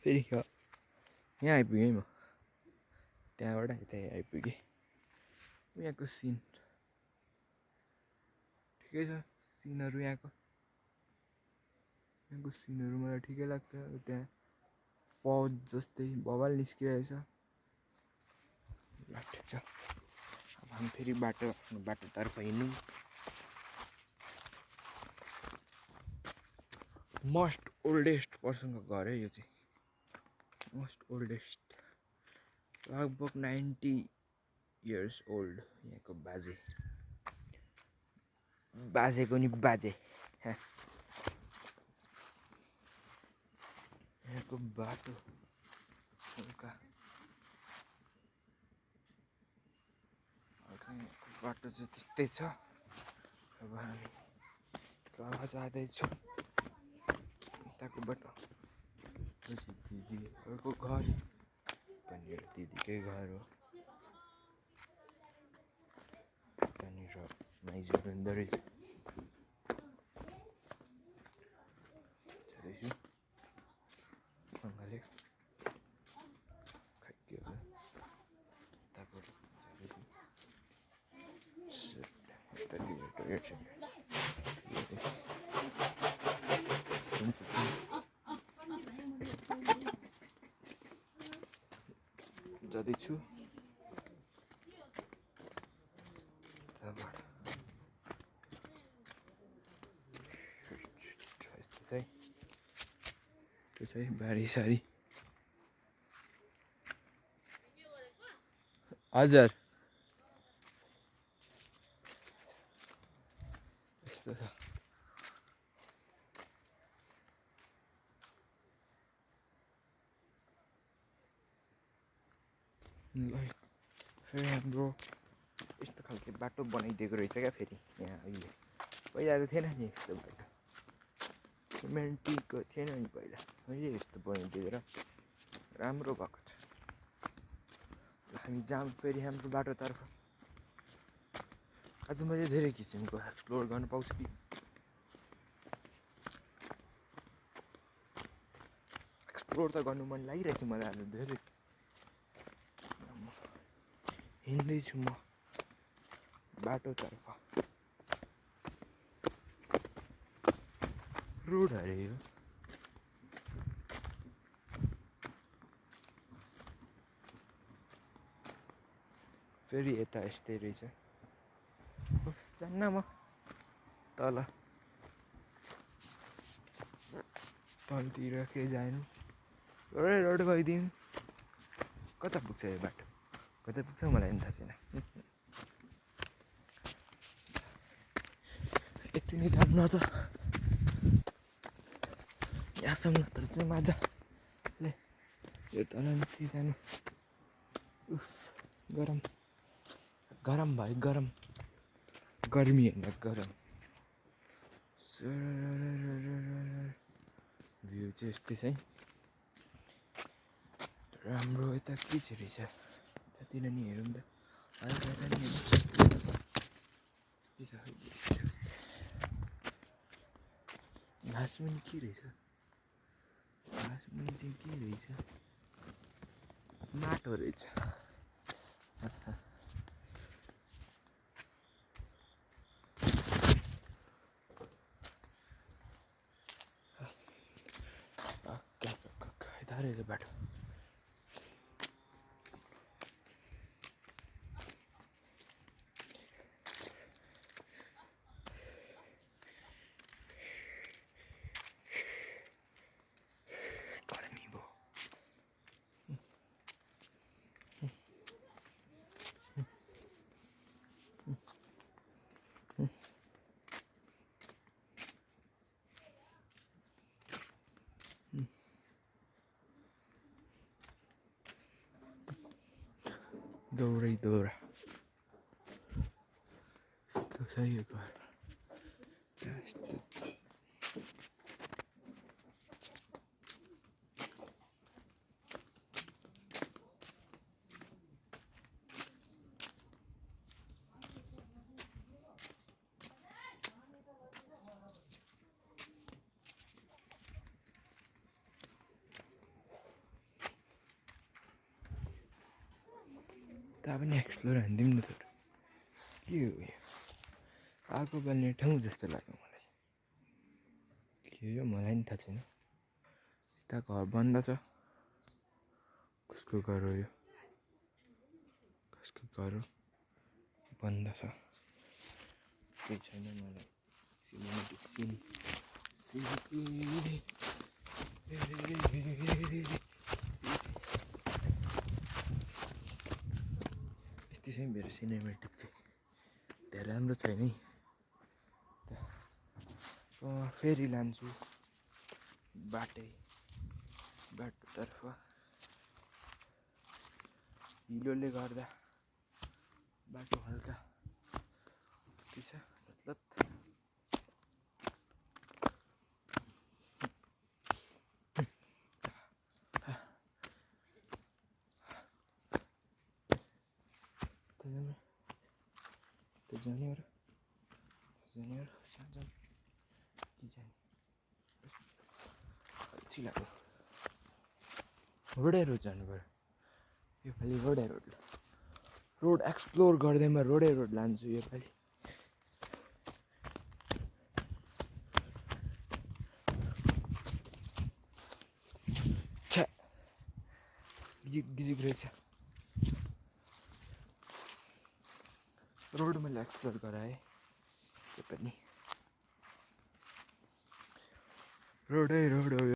फेरि यहाँ आइपुगेँ म त्यहाँबाट यतै आइपुगेँ यहाँको सिन ठिकै छ सिनहरू यहाँको मलाई ठिकै लाग्छ त्यहाँ फौज जस्तै बवाल निस्किरहेछ बाटो छ अब हामी फेरि बाटोतर्फ हिँड्यौँ मोस्ट ओल्डेस्ट पर्सनको घर है यो चाहिँ मोस्ट ओल्डेस्ट लगभग 90 इयर्स ओल्ड यहाँको बाजेको नि बाजे यहाँको बाटो हल्का बाटो चाहिँ त्यस्तै छ अब हामी तल जाँदैछौँ यताको बाटो दिदीहरूको घर पनि दिदीकै घर हो त्यहाँनिर माइजू रुँदो रहेछ जाँदैछु सँगले खाइदियो यताबाट जाँदैछु यतातिर टोयलेट छ जाँदैछु त्यो चाहिँ बारीसारी हजुर यस्तो छ फेरि हाम्रो यस्तो खालको बाटो बनाइदिएको रहेछ क्या फेरि यहाँ अहिले पहिला त थिएन नि यस्तो बाटो सिमेन्टको थिएन नि पहिला अहिले यस्तो बनाइदिएर राम्रो भएको छ हामी जाऊँ फेरि हाम्रो बाटोतर्फ आज मैले धेरै किसिमको एक्सप्लोर गर्न पाउँछु कि एक्सप्लोर त गर्नु मन लागिरहेछ मलाई आज धेरै हिँड्दैछु म बाटोतर्फ रोड अरे यो फेरि यता यस्तै रहेछ जान्न म तलतिर के जानु रोड गइदिउँ कता पुग्छ यो बाटो कता पुग्छ मलाई पनि थाहा छैन यति नै जान्न त यहाँसम्म त चाहिँ मजाले यो तल के जानु गरम भयो गर्मी होइन गरम भ्यू चाहिँ यस्तै छ है राम्रो यता के चाहिँ रहेछ यतातिर नि हेरौँ त हल्का नि के छ घाँस पनि के रहेछ घाँस पनि चाहिँ के रहेछ माटो रहेछ यता रहेछ बाटो दौरै दौरा यस्तो छ यो घर यता पनि एक्सप्लोर हानिदिउँ न त के हो यो आगो बाल्ने ठाउँ जस्तो लाग्यो मलाई के हो मलाई नि थाहा छैन यता घर बन्द छ कसको घर हो यो कसको घर हो बन्द छ केही छैन मलाई सिनेमेटिक सिन यति चाहिँ मेरो सिनेमेटिक चाहिँ धेरै राम्रो छैन है फेरि लान्छु बाटोतर्फ हिलोले गर्दा बाटो हल्का के छ मतलब रोडै रोड जानु पऱ्यो योपालि रोड एक्सप्लोर गर्दैमा रोडै रोड लान्छु योपालि छ्या गिजिक रहेछ रोड मैले एक्सप्लोर गराएँ त्यो पनि रोडै रोड हो